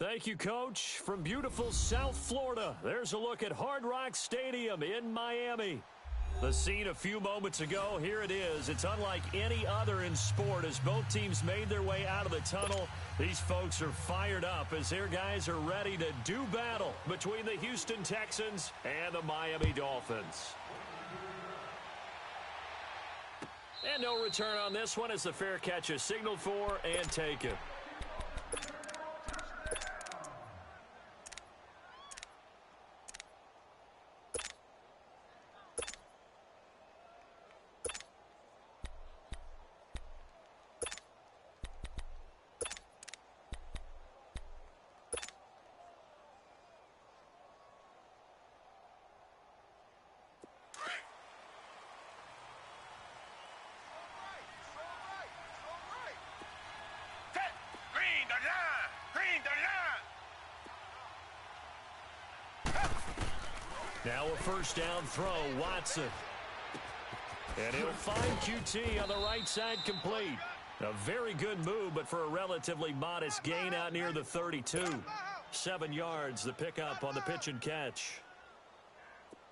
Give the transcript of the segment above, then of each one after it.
Thank you, Coach. From beautiful South Florida, there's a look at Hard Rock Stadium in Miami. The scene a few moments ago, here it is. It's unlike any other in sport as both teams made their way out of the tunnel. These folks are fired up as their guys are ready to do battle between the Houston Texans and the Miami Dolphins. And no return on this one as the fair catch is signaled for and taken. Now a first down throw, Watson. And he'll find QT on the right side complete. A very good move, but for a relatively modest gain out near the 32. 7 yards, the pickup on the pitch and catch.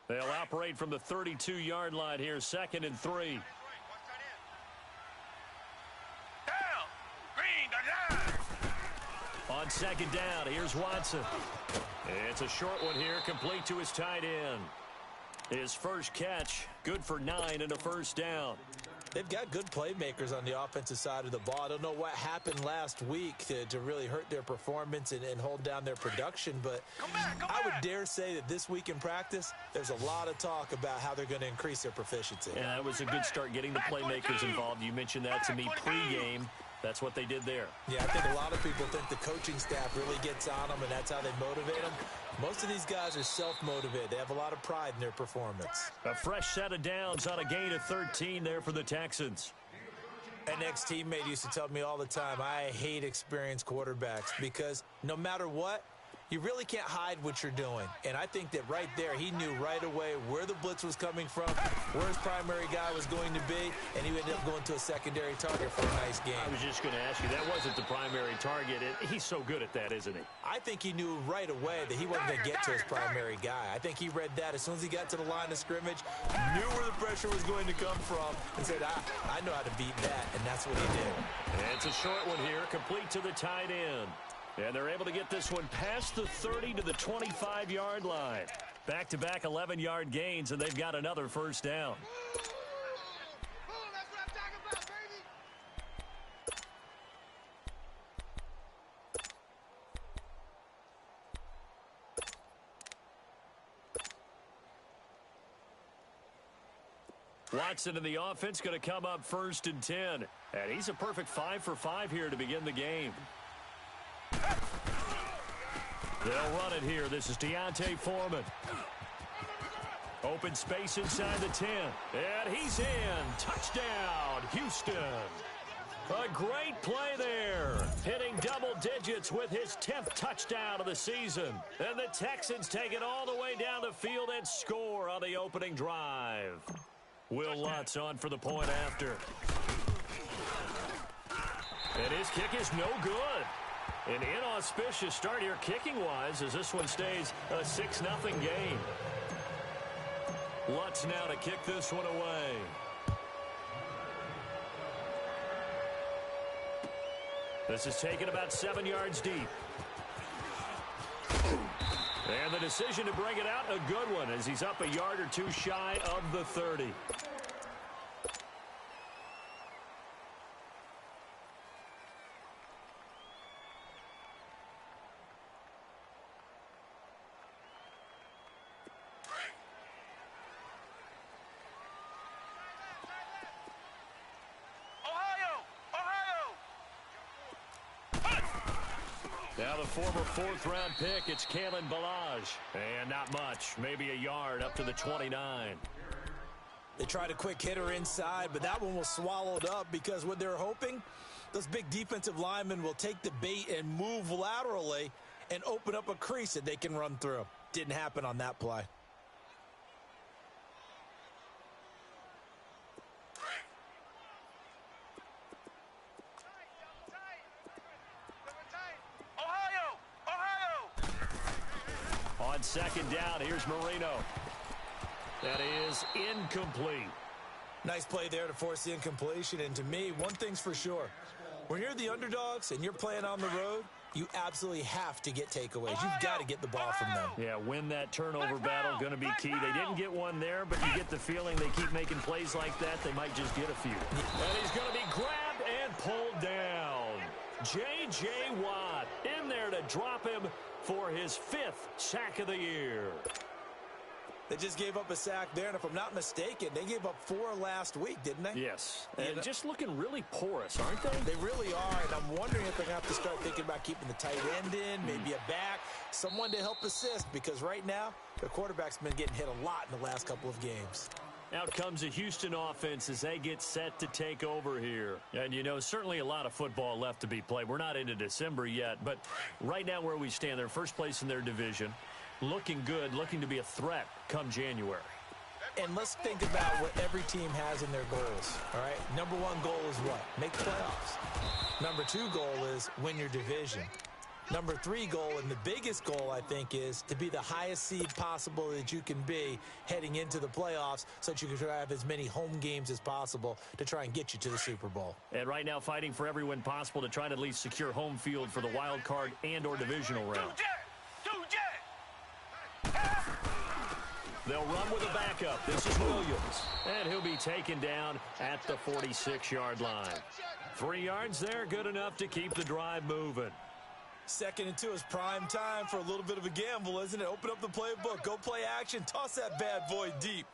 They'll operate from the 32-yard line here, 2nd and 3. On 2nd down, here's Watson. It's a short one here, complete to his tight end. His first catch, good for 9 and a first down. They've got good playmakers on the offensive side of the ball. I don't know what happened last week to really hurt their performance and hold down their production, but I would dare say that this week in practice, there's a lot of talk about how they're going to increase their proficiency. Yeah, that was a good start getting the playmakers involved. You mentioned that to me pregame. That's what they did there. Yeah, I think a lot of people think the coaching staff really gets on them, and that's how they motivate them. Most of these guys are self-motivated. They have a lot of pride in their performance. A fresh set of downs on a gain of 13 there for the Texans. An ex-teammate used to tell me all the time, I hate experienced quarterbacks because no matter what, you really can't hide what you're doing. And I think that right there, he knew right away where the blitz was coming from, where his primary guy was going to be, and he ended up going to a secondary target for a nice game. I was just going to ask you, that wasn't the primary target. He's so good at that, isn't he? I think he knew right away that he wasn't going to get to his primary guy. I think he read that as soon as he got to the line of scrimmage, knew where the pressure was going to come from, and said, I know how to beat that, and that's what he did. And it's a short one here, complete to the tight end. And they're able to get this one past the 30 to the 25-yard line. Back-to-back 11-yard gains, and they've got another first down. Watson in the offense going to come up 1st and 10. And he's a perfect 5 for 5 here to begin the game. They'll run it here. This is Deontay Foreman. Open space inside the 10. And he's in. Touchdown, Houston. A great play there. Hitting double digits with his 10th touchdown of the season. And the Texans take it all the way down the field and score on the opening drive. Will Lutz on for the point after. And his kick is no good. An inauspicious start here kicking-wise as this one stays a 6-0 game. Lutz now to kick this one away. This is taken about 7 yards deep. And the decision to bring it out, a good one, as he's up a yard or two shy of the 30. Now the former 4th-round pick, it's Kalen Ballage. And not much, maybe a yard up to the 29. They tried a quick hitter inside, but that one was swallowed up because what they're hoping, those big defensive linemen will take the bait and move laterally and open up a crease that they can run through. Didn't happen on that play. on second down. Here's Marino. That is incomplete. Nice play there to force the incompletion. And to me, one thing's for sure. When you're the underdogs and you're playing on the road, you absolutely have to get takeaways. You've got to get the ball from them. Yeah, win that turnover battle, going to be key. They didn't get one there, but you get the feeling they keep making plays like that, they might just get a few. And he's going to be grabbed and pulled down. J.J. Watt in there to drop him for his 5th sack of the year. They just gave up a sack there, and if I'm not mistaken, they gave up 4 last week, didn't they? Yes, and just looking really porous, aren't they? They really are, and I'm wondering if they're going to have to start thinking about keeping the tight end in, maybe a back, someone to help assist, because right now, their quarterback's been getting hit a lot in the last couple of games. Out comes the Houston offense as they get set to take over here. And, you know, certainly a lot of football left to be played. We're not into December yet, but right now where we stand, they're first place in their division. Looking good, looking to be a threat come January. And let's think about what every team has in their goals, all right? Number 1 goal is what? Make the playoffs. Number 2 goal is win your division. Number 3 goal, and the biggest goal, I think, is to be the highest seed possible that you can be heading into the playoffs so that you can try to have as many home games as possible to try and get you to the Super Bowl. And right now fighting for every win possible to try to at least secure home field for the wild card and or divisional round. They'll run with a backup. This is Williams. And he'll be taken down at the 46-yard line. 3 yards there, good enough to keep the drive moving. 2nd and 2 is prime time for a little bit of a gamble, isn't it? Open up the playbook, go play action, toss that bad boy deep.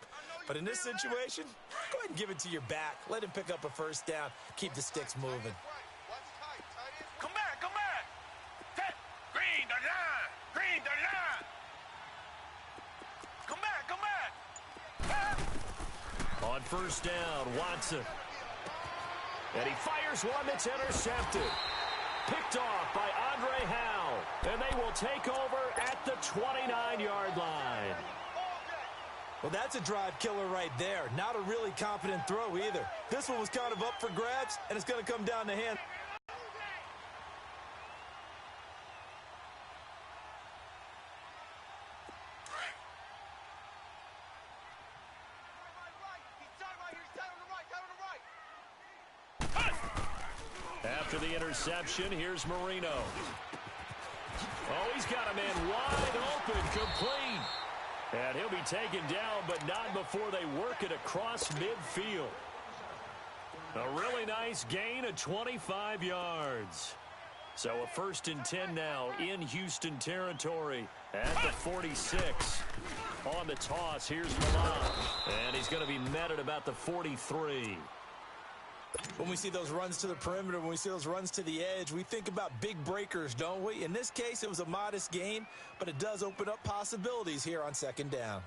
But in this situation, go ahead and give it to your back. Let him pick up a first down. Keep the sticks moving. Come back, come back. Green the line, green the line. Come back, come back. On first down, Watson. And he fires one that's intercepted. Picked off by Andre Howe. And they will take over at the 29-yard line. Well, that's a drive killer right there. Not a really confident throw either. This one was kind of up for grabs, and it's going to come down to hand. After the interception, here's Marino. Oh, he's got a man wide open, complete. And he'll be taken down, but not before they work it across midfield. A really nice gain of 25 yards. So a 1st and 10 now in Houston territory at the 46. On the toss, here's Milan. And he's going to be met at about the 43. When we see those runs to the perimeter, when we see those runs to the edge, we think about big breakers, don't we? In this case, it was a modest gain, but it does open up possibilities here on 2nd down.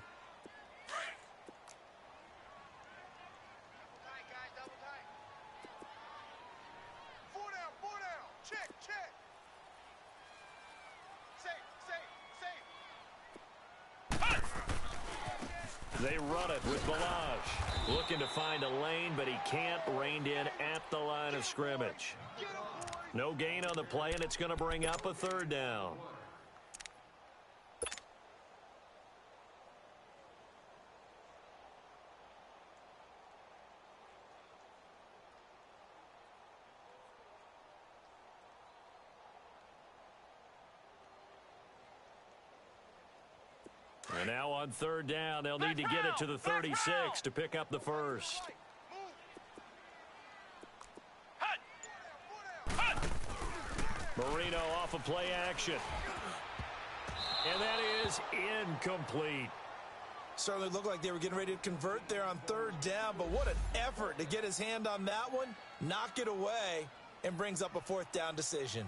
They run it with Balaj. Looking to find a lane, but he can't. Reined in at the line of scrimmage. No gain on the play, and it's going to bring up a 3rd down. And now on 3rd down, they'll need to get it to the 36 to pick up the 1st. Marino off of play action. And that is incomplete. Certainly looked like they were getting ready to convert there on 3rd down, but what an effort to get his hand on that one, knock it away, and brings up a 4th down decision.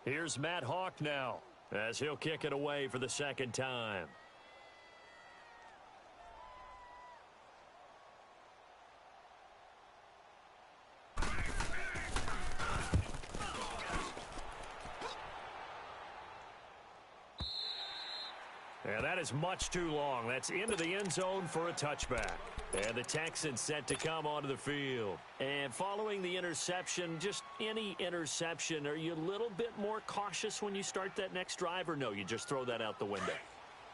Here's Matt Hawk now as he'll kick it away for the 2nd time. And that is much too long. That's into the end zone for a touchback. And the Texans set to come onto the field. And following the interception, just any interception, are you a little bit more cautious when you start that next drive, or no, you just throw that out the window?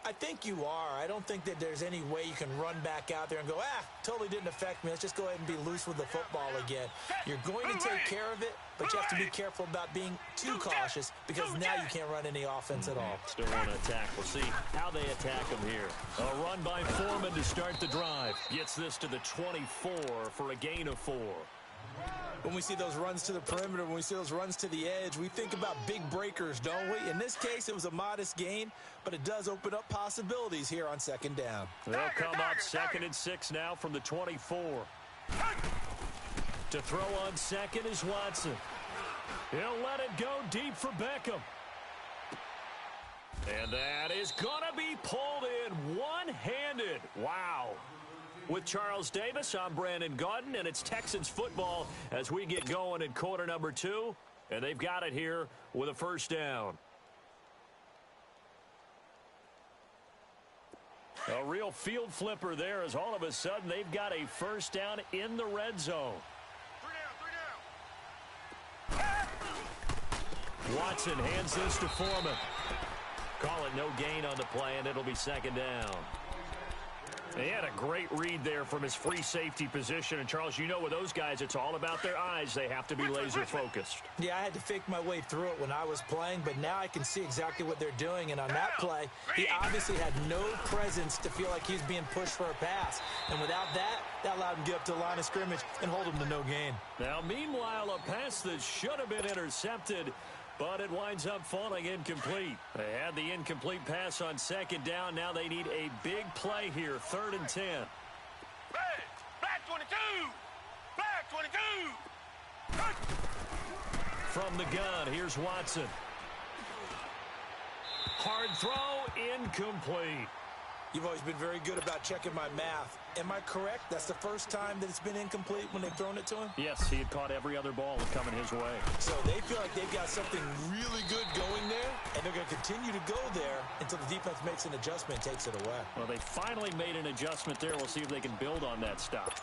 I think you are. I don't think that there's any way you can run back out there and go, totally didn't affect me. Let's just go ahead and be loose with the football again. You're going to take care of it, but you have to be careful about being too cautious because now you can't run any offense at all. Still want to attack. We'll see how they attack them here. A run by Foreman to start the drive. Gets this to the 24 for a gain of 4. When we see those runs to the perimeter, when we see those runs to the edge, we think about big breakers, don't we? In this case, it was a modest gain, but it does open up possibilities here on second down. They'll come up 2nd and 6 now from the 24. To throw on second is Watson. He'll let it go deep for Beckham. And that is going to be pulled in one-handed. Wow. With Charles Davis, I'm Brandon Gaudin, and it's Texans football as we get going in quarter number 2. And they've got it here with a first down. A real field flipper there as all of a sudden they've got a first down in the red zone. 3 down. Watson hands this to Foreman. Call it no gain on the play, and it'll be second down. He had a great read there from his free safety position. And, Charles, you know with those guys, it's all about their eyes. They have to be laser-focused. Yeah, I had to fake my way through it when I was playing, but now I can see exactly what they're doing. And on that play, he obviously had no presence to feel like he's being pushed for a pass. And without that, that allowed him to get up to the line of scrimmage and hold him to no gain. Now, meanwhile, a pass that should have been intercepted, but it winds up falling incomplete. They had the incomplete pass on second down. Now they need a big play here, 3rd and 10. Black 22! Black 22! From the gun, here's Watson. Hard throw, incomplete. You've always been very good about checking my math. Am I correct? That's the first time that it's been incomplete when they've thrown it to him? Yes, he had caught every other ball coming his way. So they feel like they've got something really good going there, and they're going to continue to go there until the defense makes an adjustment and takes it away. Well, they finally made an adjustment there. We'll see if they can build on that stop.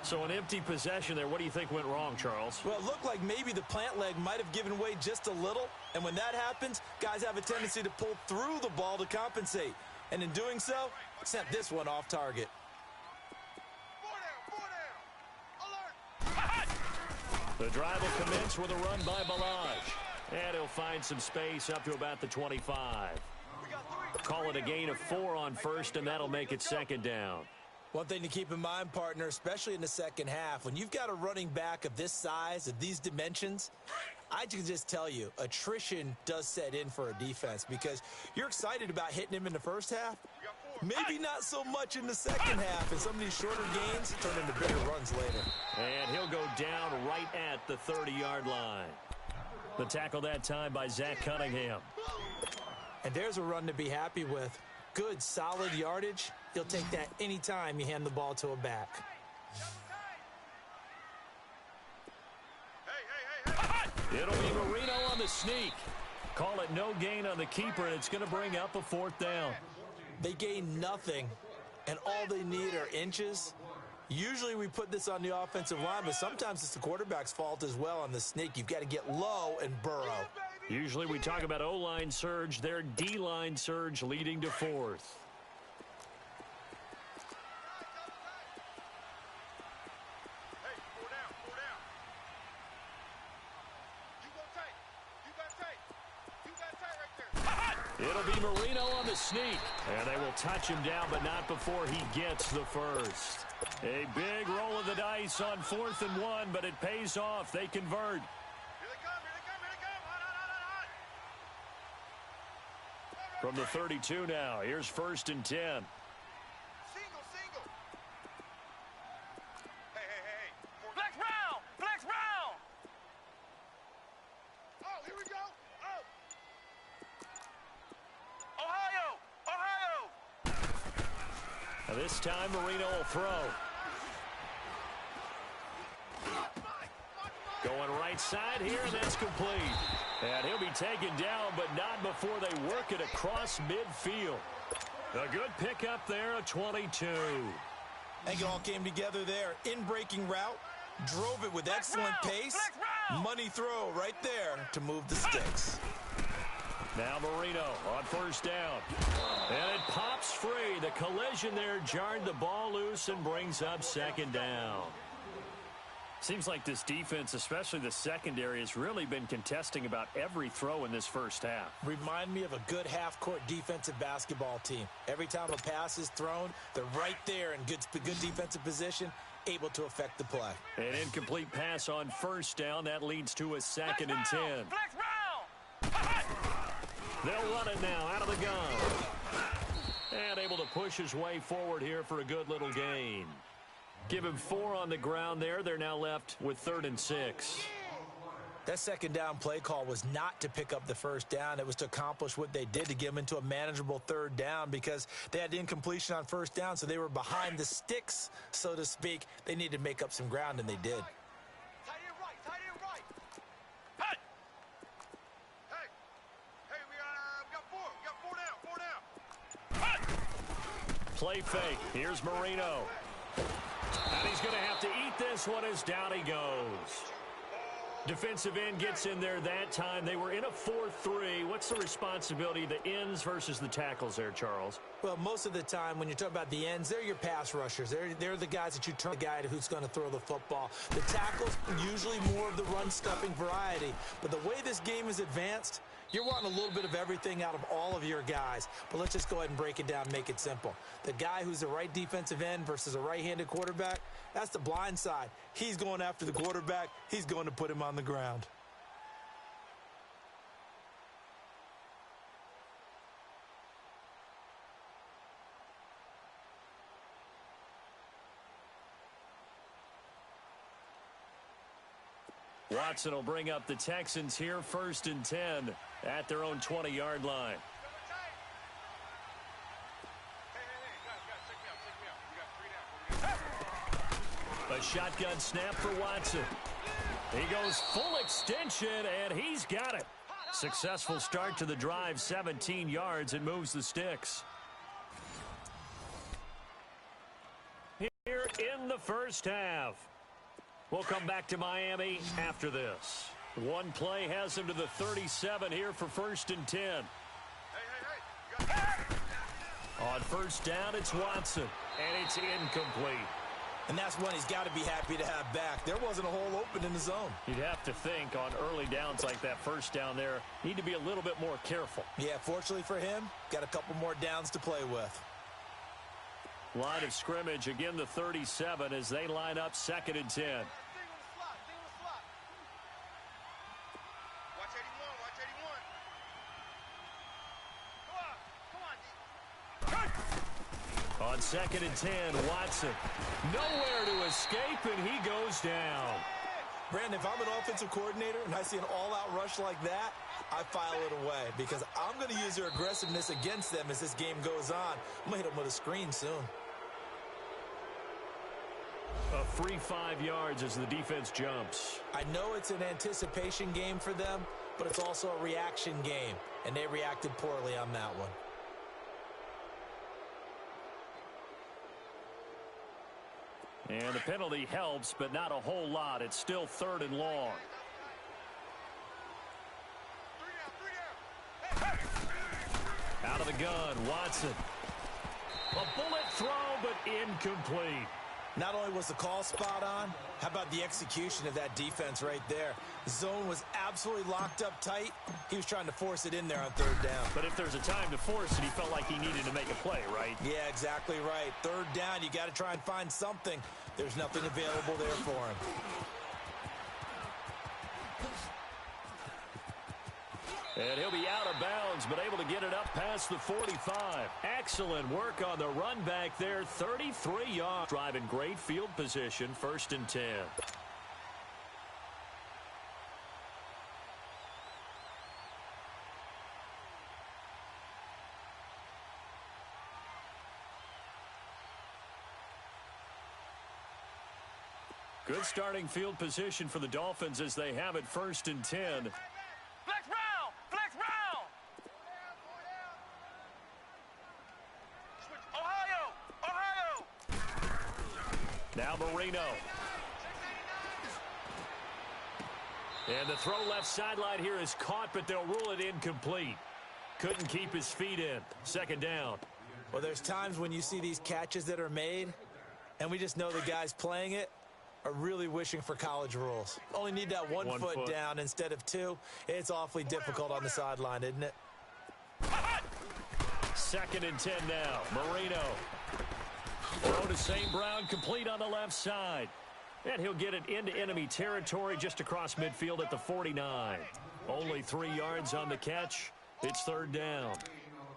So an empty possession there. What do you think went wrong, Charles? Well, it looked like maybe the plant leg might have given way just a little, and when that happens, guys have a tendency to pull through the ball to compensate. And in doing so, sent this one off target. 4 down. Alert. The drive will commence with a run by Balaj. And he'll find some space up to about the 25. Call it a gain of 4 on first, and that'll make it second down. One thing to keep in mind, partner, especially in the second half, when you've got a running back of this size, of these dimensions, I can just tell you, attrition does set in for a defense because you're excited about hitting him in the first half. Maybe not so much in the second half, and some of these shorter gains turn into bigger runs later. And he'll go down right at the 30-yard line. The tackle that time by Zach Cunningham. And there's a run to be happy with. Good, solid yardage. He'll take that anytime you hand the ball to a back. It'll be Marino on the sneak. Call it no gain on the keeper, and it's going to bring up a 4th down. They gain nothing, and all they need are inches. Usually we put this on the offensive line, but sometimes it's the quarterback's fault as well on the sneak. You've got to get low and burrow. Usually we talk about O-line surge. Their D-line surge leading to 4th. It'll be Marino on the sneak. And they will touch him down, but not before he gets the first. A big roll of the dice on 4th and 1, but it pays off. They convert. From the 32 now, here's 1st and 10. Single. Hey. Flex round. Oh, here we go. Oh. Ohio. Now this time, Marino will throw. Going right side here, and that's complete. And he'll be taken down, but not before they work it across midfield. A good pickup there, a 22. I think it all came together there. In-breaking route, drove it with excellent pace. Money throw right there to move the sticks. Now Marino on first down. And it pops free. The collision there jarred the ball loose and brings up second down. Seems like this defense, especially the secondary, has really been contesting about every throw in this first half. Remind me of a good half-court defensive basketball team. Every time a pass is thrown, they're right there in good defensive position, able to affect the play. An incomplete pass on first down. That leads to a 2nd and 10. They'll run it now out of the gun. And able to push his way forward here for a good little gain. Give him 4 on the ground there. They're now left with 3rd and 6. That second down play call was not to pick up the first down. It was to accomplish what they did to get them into a manageable 3rd down because they had incompletion on first down, so they were behind the sticks, so to speak. They needed to make up some ground, and they did. Play fake. Here's Marino. And he's going to have to eat this one as down he goes. Defensive end gets in there that time. They were in a 4-3. What's the responsibility of the ends versus the tackles there, Charles? Well, most of the time when you talk about the ends, they're your pass rushers. They're the guys that you turn the guy to who's going to throw the football. The tackles, usually more of the run-stuffing variety. But the way this game is advanced, you're wanting a little bit of everything out of all of your guys. But let's just go ahead and break it down and make it simple. The guy who's the right defensive end versus a right-handed quarterback, that's the blind side. He's going after the quarterback. He's going to put him on the ground. Watson will bring up the Texans here 1st and 10 at their own 20-yard line. A shotgun snap for Watson. He goes full extension, and he's got it. Successful start to the drive, 17 yards, and moves the sticks. Here in the first half. We'll come back to Miami after this. One play has him to the 37 here for 1st and 10. On first down, it's Watson, and it's incomplete. And that's one he's got to be happy to have back. There wasn't a hole open in the zone. You'd have to think on early downs like that first down there, need to be a little bit more careful. Yeah, fortunately for him, got a couple more downs to play with. Line of scrimmage, again the 37 as they line up 2nd and 10. On 2nd and 10, Watson. Nowhere to escape, and he goes down. Brandon, if I'm an offensive coordinator and I see an all-out rush like that, I file it away because I'm going to use their aggressiveness against them as this game goes on. I'm going to hit them with a screen soon. A free 5 yards as the defense jumps. I know it's an anticipation game for them, but it's also a reaction game, and they reacted poorly on that one. And the penalty helps, but not a whole lot. It's still 3rd and long. Out of the gun, Watson. A bullet throw, but incomplete. Not only was the call spot on, how about the execution of that defense right there? The zone was absolutely locked up tight. He was trying to force it in there on 3rd down. But if there's a time to force it, he felt like he needed to make a play, right? Yeah, exactly right. 3rd down, you got to try and find something. There's nothing available there for him. And he'll be out of bounds, but able to get it up past the 45. Excellent work on the run back there. 33 yards. Driving great field position. 1st and 10. Good starting field position for the Dolphins as they have it 1st and 10. Flex round! Flex round! Now Marino. And the throw left sideline here is caught, but they'll rule it incomplete. Couldn't keep his feet in. Second down. Well, there's times when you see these catches that are made, and we just know the guys playing it are really wishing for college rules. Only need that one foot down instead of two. It's awfully difficult on the sideline, isn't it? Second and 10 now. Marino. Throw to St. Brown, complete on the left side. And he'll get it into enemy territory just across midfield at the 49. Only 3 yards on the catch. It's third down.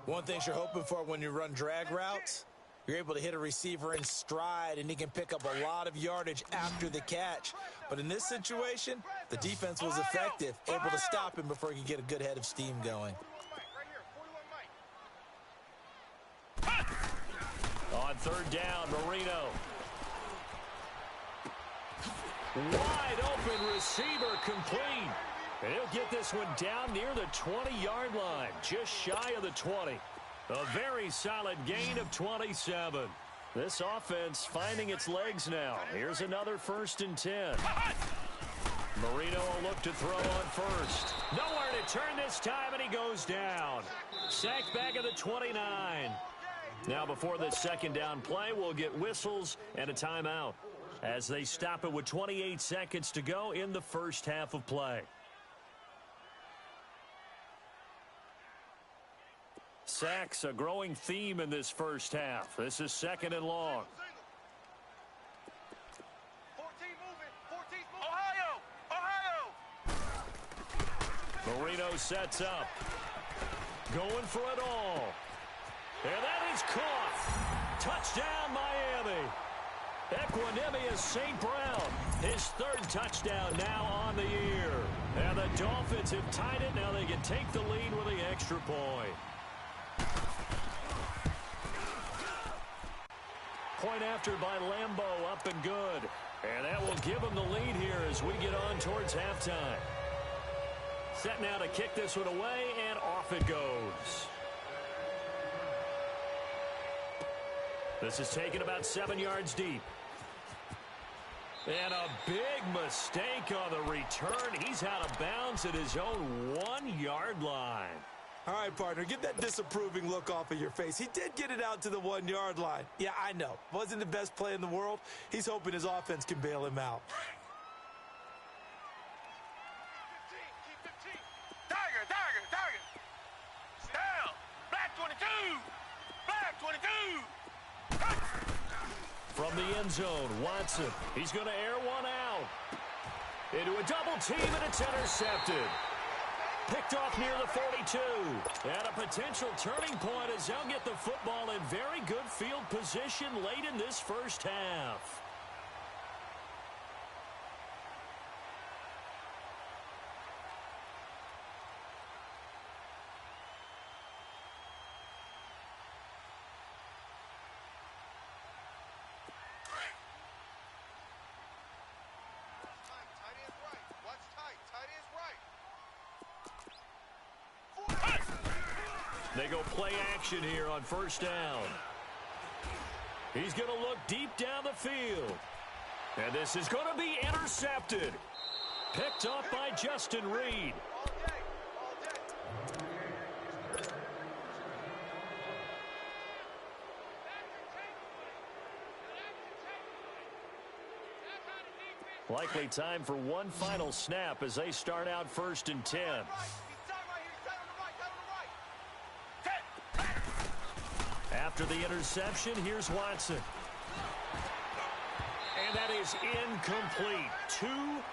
One thing you're hoping for when you run drag routes, you're able to hit a receiver in stride, and he can pick up a lot of yardage after the catch. But in this situation, the defense was effective, able to stop him before he could get a good head of steam going. On third down, Marino. Wide open receiver, complete. And he'll get this one down near the 20-yard line, just shy of the 20. A very solid gain of 27. This offense finding its legs now. Here's another first and 10. Marino will look to throw on first. Nowhere to turn this time, and he goes down. Sacked back at the 29. Now before this second down play, we'll get whistles and a timeout as they stop it with 28 seconds to go in the first half of play. Sacks, a growing theme in this first half. This is second and long. Marino sets up. Going for it all. And that is caught. Touchdown, Miami. Equanimous St. Brown, his third touchdown now on the year. And the Dolphins have tied it. Now they can take the lead with the extra point. Point after by Lambeau, up and good. And that will give them the lead here as we get on towards halftime. Set now to kick this one away, and off it goes. This is taken about 7 yards deep. And a big mistake on the return. He's out of bounds at his own 1-yard line. All right, partner, get that disapproving look off of your face. He did get it out to the 1-yard line. Yeah, I know. Wasn't the best play in the world. He's hoping his offense can bail him out. Tiger. Down. Black 22. Black 22. From the end zone, Watson. He's going to air one out. Into a double team, and it's intercepted. Picked off near the 42. And a potential turning point as they'll get the football in very good field position late in this first half. They go play action here on first down. He's going to look deep down the field. And this is going to be intercepted. Picked off by Justin Reed. Likely time for one final snap as they start out first and 10. After the interception, here's Watson. And that is incomplete. 2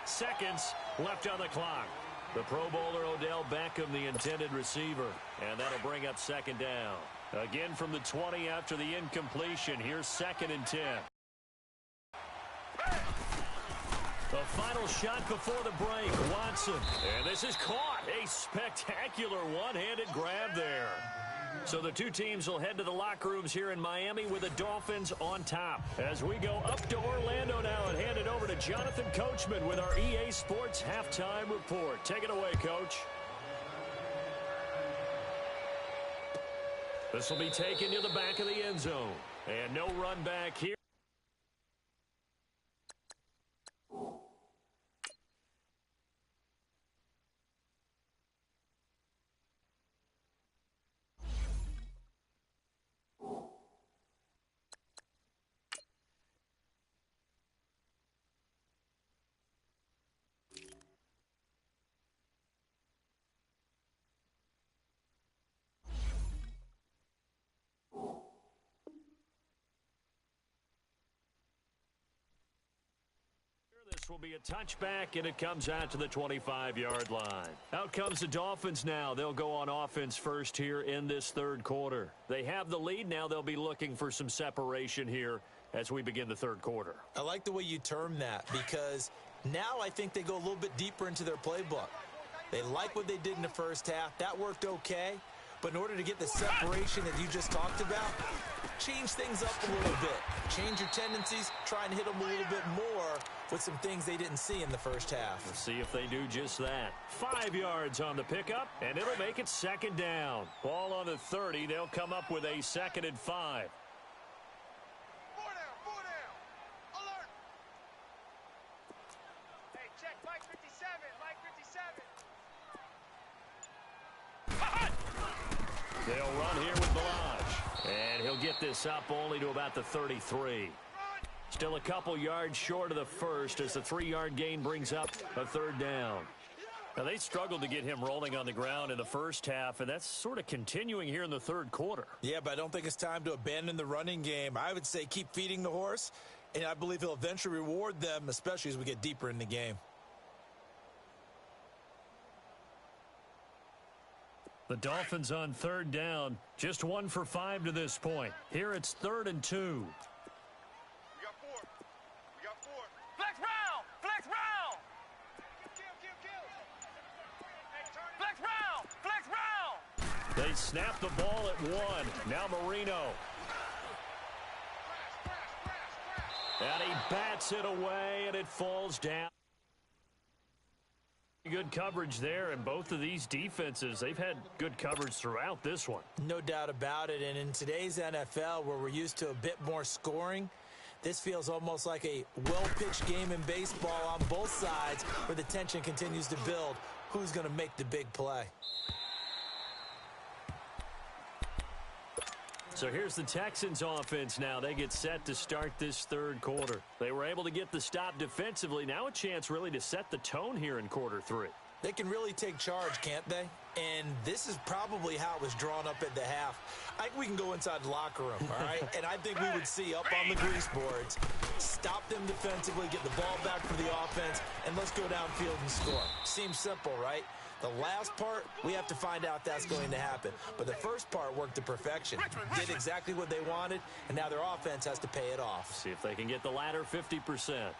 seconds left on the clock. The Pro Bowler Odell Beckham, the intended receiver. And that'll bring up second down. Again from the 20 after the incompletion. Here's second and 10. The final shot before the break, Watson. And this is caught. A spectacular one-handed grab there. So the two teams will head to the locker rooms here in Miami with the Dolphins on top. As we go up to Orlando now and hand it over to Jonathan Coachman with our EA Sports Halftime Report. Take it away, Coach. This will be taken to the back of the end zone. And no run back here. This will be a touchback, and it comes out to the 25-yard line. Out comes the Dolphins now. They'll go on offense first here in this third quarter. They have the lead. Now they'll be looking for some separation here as we begin the third quarter. I like the way you term that because now I think they go a little bit deeper into their playbook. They like what they did in the first half. That worked okay. But in order to get the separation that you just talked about, change things up a little bit. Change your tendencies. Try and hit them a little bit more with some things they didn't see in the first half. Let's see if they do just that. 5 yards on the pickup, and it'll make it second down. Ball on the 30. They'll come up with a 2nd and 5. They'll run here with Balaj. And he'll get this up only to about the 33. Still a couple yards short of the first as the 3-yard gain brings up a 3rd down. Now, they struggled to get him rolling on the ground in the first half, and that's sort of continuing here in the third quarter. Yeah, but I don't think it's time to abandon the running game. I would say keep feeding the horse, and I believe he'll eventually reward them, especially as we get deeper in the game. The Dolphins on 3rd down, just 1 for 5 to this point. Here it's 3rd and 2. We got 4. We got 4. Flex round! Flex round! Flex round! Flex round! They snap the ball at 1. Now Marino. And he bats it away, and it falls down. Good coverage there, and both of these defenses, they've had good coverage throughout this one. No doubt about it, and in today's NFL, where we're used to a bit more scoring, this feels almost like a well-pitched game in baseball on both sides where the tension continues to build. Who's going to make the big play? So here's the Texans offense now. They get set to start this third quarter. They were able to get the stop defensively. Now a chance really to set the tone here in quarter 3. They can really take charge, can't they? And this is probably how it was drawn up at the half. I think we can go inside the locker room, all right? And I think we would see up on the grease boards, stop them defensively, get the ball back for the offense, and let's go downfield and score. Seems simple, right? The last part, we have to find out that's going to happen. But the first part worked to perfection. Did exactly what they wanted, and now their offense has to pay it off. See if they can get the latter 50%.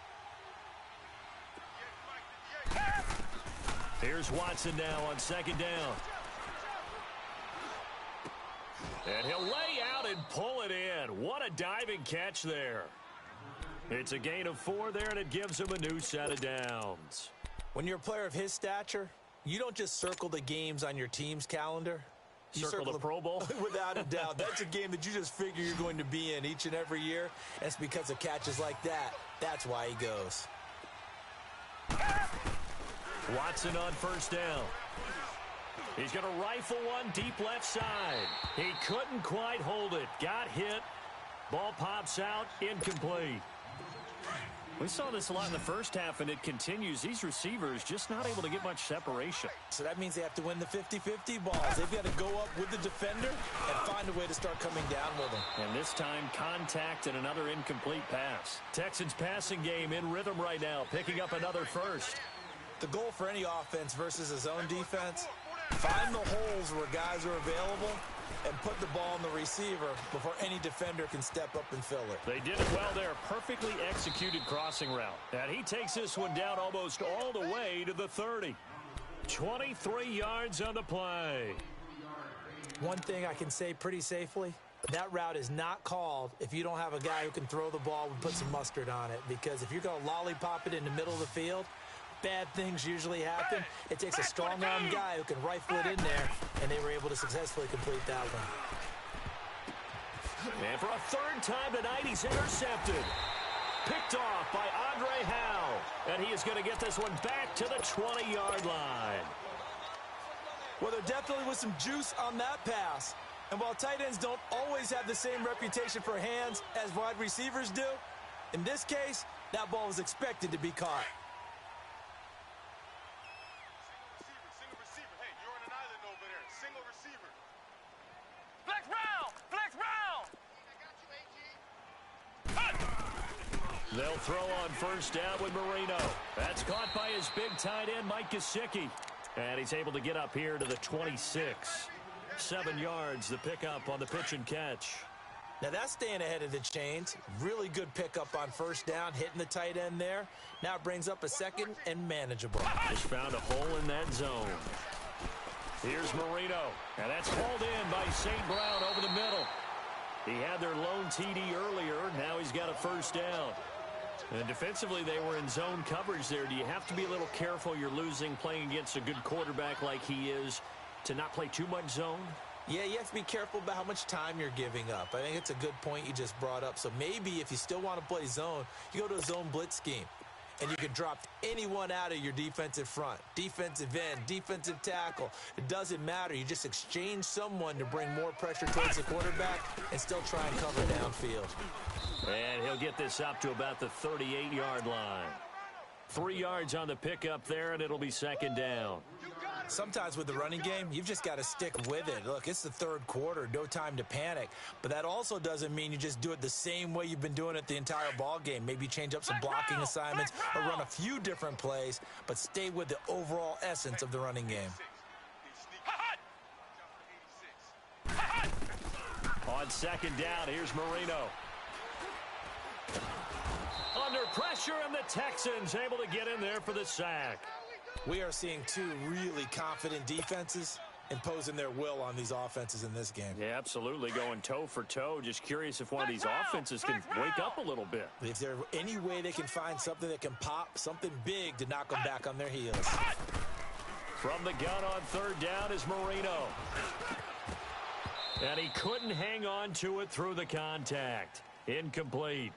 Here's Watson now on 2nd down. And he'll lay out and pull it in. What a diving catch there. It's a gain of 4 there, and it gives him a new set of downs. When you're a player of his stature, you don't just circle the games on your team's calendar. You circle the Pro Bowl? Without a doubt. That's a game that you just figure you're going to be in each and every year. And it's because of catches like that. That's why he goes. Watson on 1st down. He's going to rifle one deep left side. He couldn't quite hold it. Got hit. Ball pops out. Incomplete. We saw this a lot in the first half, and it continues. These receivers just not able to get much separation. So that means they have to win the 50-50 balls. They've got to go up with the defender and find a way to start coming down with him. And this time, contact and another incomplete pass. Texans passing game in rhythm right now, picking up another first. The goal for any offense versus his own defense, find the holes where guys are available and put the ball on the receiver before any defender can step up and fill it. They did it well there. Perfectly executed crossing route. And he takes this one down almost all the way to the 30. 23 yards on the play. One thing I can say pretty safely, that route is not called if you don't have a guy who can throw the ball and put some mustard on it. Because if you're going to lollipop it in the middle of the field, bad things usually happen. It takes a strong-arm guy who can rifle it in there, and they were able to successfully complete that one. And for a 3rd time tonight, he's intercepted. Picked off by Andre Howe. And he is going to get this one back to the 20-yard line. Well, there definitely was some juice on that pass. And while tight ends don't always have the same reputation for hands as wide receivers do, in this case, that ball was expected to be caught. They'll throw on first down with Marino. That's caught by his big tight end, Mike Gesicki. And he's able to get up here to the 26. 7 yards, the pickup on the pitch and catch. Now that's staying ahead of the chains. Really good pickup on first down, hitting the tight end there. Now it brings up a second and manageable. Just found a hole in that zone. Here's Marino, and that's hauled in by St. Brown over the middle. He had their lone TD earlier. Now he's got a first down. And defensively, they were in zone coverage there. Do you have to be a little careful you're losing playing against a good quarterback like he is to not play too much zone? Yeah, you have to be careful about how much time you're giving up. I think it's a good point you just brought up. So maybe if you still want to play zone, you go to a zone blitz scheme. And you can drop anyone out of your defensive front. Defensive end, defensive tackle. It doesn't matter. You just exchange someone to bring more pressure towards the quarterback and still try and cover downfield. And he'll get this up to about the 38-yard line. 3 yards on the pickup there, and it'll be second down. Sometimes with the running game, you've just got to stick with it. Look, it's the third quarter, no time to panic. But that also doesn't mean you just do it the same way you've been doing it the entire ball game. Maybe change up some blocking assignments or run a few different plays, but stay with the overall essence of the running game. On second down, here's Marino. Under pressure, and the Texans able to get in there for the sack. We are seeing two really confident defenses imposing their will on these offenses in this game. Yeah, absolutely, going toe for toe. Just curious if one of these offenses can wake up a little bit. If there's any way they can find something that can pop, something big to knock them back on their heels. From the gun on third down is Marino. And he couldn't hang on to it through the contact. Incomplete.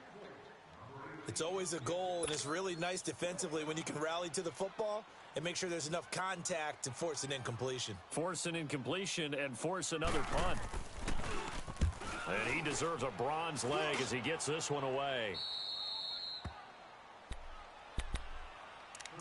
It's always a goal, and it's really nice defensively when you can rally to the football and make sure there's enough contact to force an incompletion. Force an incompletion and force another punt. And he deserves a bronze leg as he gets this one away.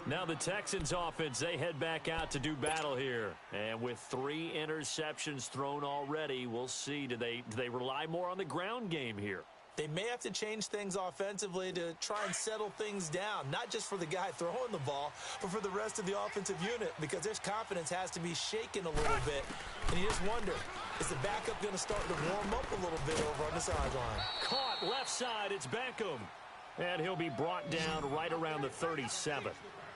Now the Texans offense, they head back out to do battle here. And with 3 interceptions thrown already, we'll see. Do they rely more on the ground game here? They may have to change things offensively to try and settle things down, not just for the guy throwing the ball, but for the rest of the offensive unit, because their confidence has to be shaken a little bit. And you just wonder, is the backup going to start to warm up a little bit over on the sideline? Caught left side, it's Beckham. And he'll be brought down right around the 37.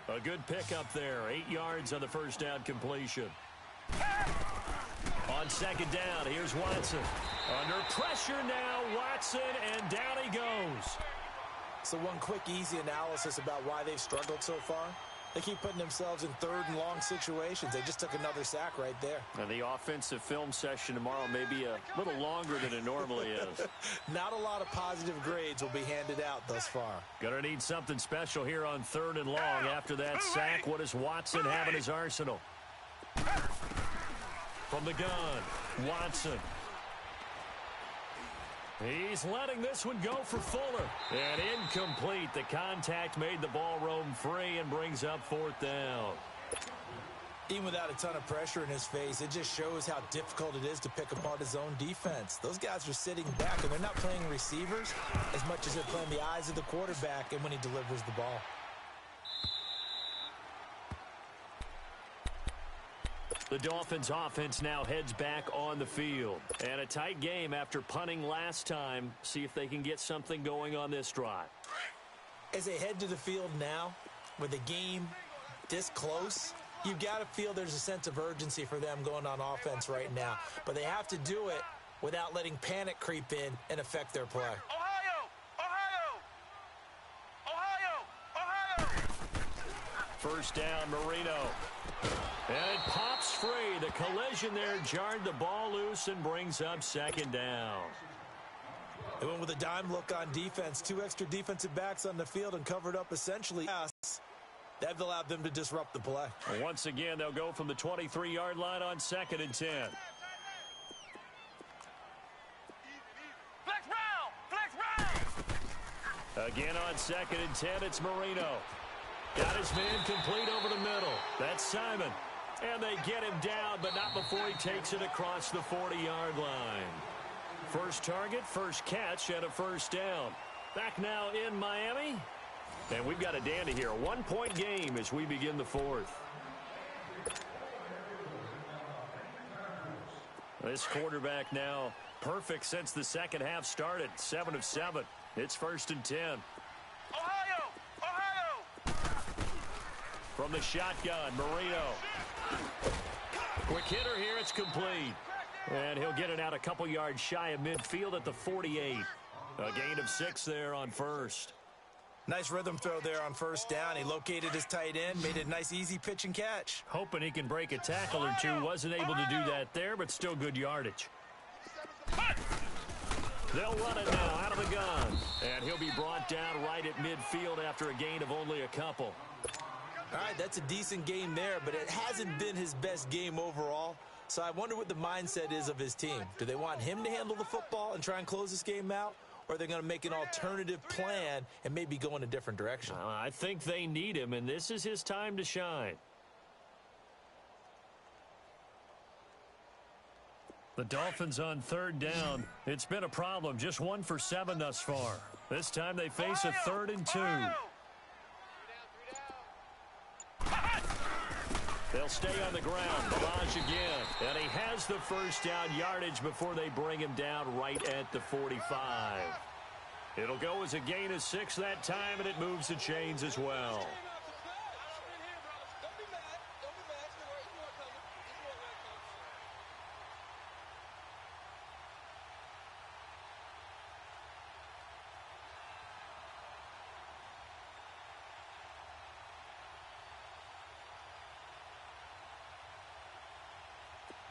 A good pickup there, 8 yards on the first down completion. On second down, here's Watson. Under pressure now, Watson, and down he goes. So one quick, easy analysis about why they've struggled so far. They keep putting themselves in third and long situations. They just took another sack right there. And the offensive film session tomorrow may be a little longer than it normally is. Not a lot of positive grades will be handed out thus far. Gonna need something special here on third and long. After that sack, what does Watson have in his arsenal? From the gun, Watson. He's letting this one go for Fuller. And incomplete. The contact made the ball roam free and brings up fourth down. Even without a ton of pressure in his face, it just shows how difficult it is to pick apart his own defense. Those guys are sitting back, and they're not playing receivers as much as they're playing the eyes of the quarterback and when he delivers the ball. The Dolphins offense now heads back on the field. And a tight game after punting last time. See if they can get something going on this drive. As they head to the field now, with the game this close, you've got to feel there's a sense of urgency for them going on offense right now. But they have to do it without letting panic creep in and affect their play. Ohio! Ohio! Ohio! Ohio! First down, Marino. And it pops free. The collision there jarred the ball loose and brings up second down. They went with a dime look on defense. 2 extra defensive backs on the field and covered up essentially. That allowed them to disrupt the play. And once again, they'll go from the 23-yard line on second and 10. Flex round! Flex round! Again on second and 10, it's Marino. Got his man complete over the middle. That's Simon. And they get him down, but not before he takes it across the 40-yard line. First target, first catch, and a first down. Back now in Miami. And we've got a dandy here. A one-point game as we begin the fourth. This quarterback now perfect since the second half started. 7 of 7. It's 1st and 10. Ohio! Ohio! From the shotgun, Marino. Quick hitter here. It's complete. And he'll get it out a couple yards shy of midfield at the 48. A gain of 6 there on first. Nice rhythm throw there on first down. He located his tight end, made it a nice, easy pitch and catch. Hoping he can break a tackle or two. Wasn't able to do that there, but still good yardage. They'll run it now out of the gun. And he'll be brought down right at midfield after a gain of only a couple. All right, that's a decent game there, but it hasn't been his best game overall. So I wonder what the mindset is of his team. Do they want him to handle the football and try and close this game out? Or are they going to make an alternative plan and maybe go in a different direction? I think they need him, and this is his time to shine. The Dolphins on 3rd down. It's been a problem. Just 1 for 7 thus far. This time they face a 3rd and 2. They'll stay on the ground. Balaj again. And he has the first down yardage before they bring him down right at the 45. It'll go as a gain of 6 that time, and it moves the chains as well.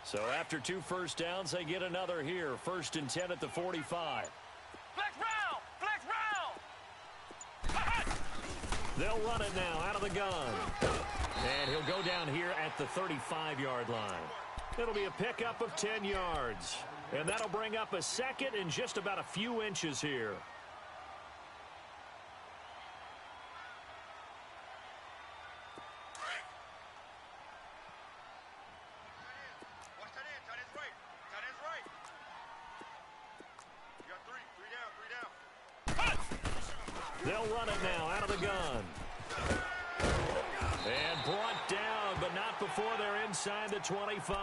So after 2 first downs, they get another here. 1st and 10 at the 45. Flex round! Flex round! They'll run it now out of the gun. And he'll go down here at the 35-yard line. It'll be a pickup of 10 yards. And that'll bring up a 2nd and just about a few inches here. They'll run it now out of the gun. And brought down, but not before they're inside the 25.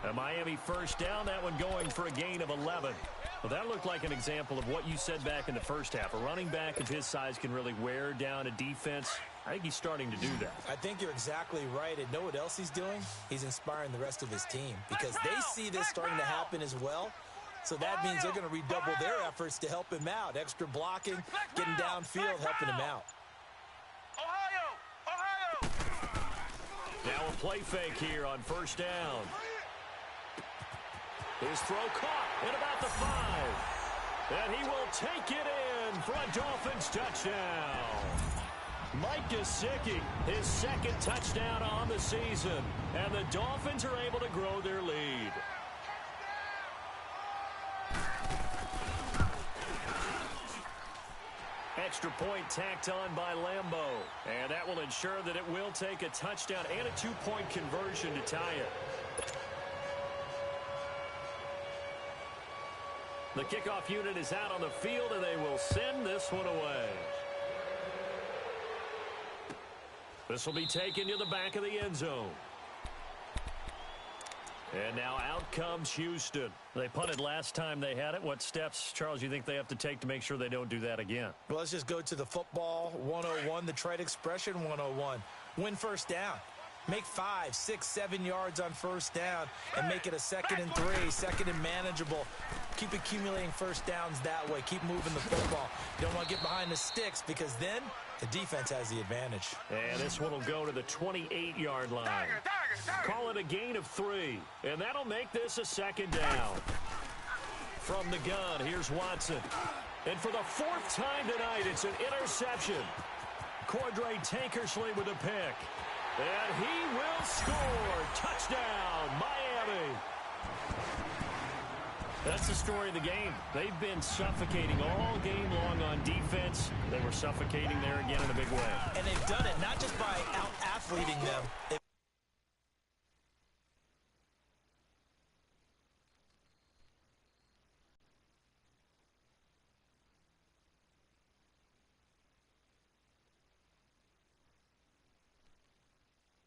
A Miami first down, that one going for a gain of 11. Well, that looked like an example of what you said back in the first half. A running back of his size can really wear down a defense. I think he's starting to do that. I think you're exactly right. And know what else he's doing? He's inspiring the rest of his team because they see this starting to happen as well. So that means they're going to redouble their efforts to help him out. Extra blocking, getting downfield, helping him out. Ohio! Now a play fake here on first down. His throw caught at about the 5. And he will take it in for a Dolphins touchdown. Mike Gesicki, his 2nd touchdown on the season. And the Dolphins are able to grow their lead. Extra point tacked on by Lambeau. And that will ensure that it will take a touchdown and a 2-point conversion to tie it. The kickoff unit is out on the field, and they will send this one away. This will be taken to the back of the end zone. And now out comes Houston. They punted last time they had it. What steps, Charles, you think they have to take to make sure they don't do that again? Well, let's just go to the football 101, the trite expression 101. Win first down. Make 5, 6, 7 yards on first down and make it a 2nd and 3, 2nd and manageable. Keep accumulating first downs that way. Keep moving the football. You don't want to get behind the sticks because then the defense has the advantage. And this one will go to the 28-yard line. Call it a gain of 3, and that'll make this a 2nd down. From the gun, here's Watson. And for the 4th time tonight, it's an interception. Cordray Tankersley with a pick. And he will score. Touchdown, Miami. That's the story of the game. They've been suffocating all game long on defense. They were suffocating there again in a big way. And they've done it not just by out-athleting them.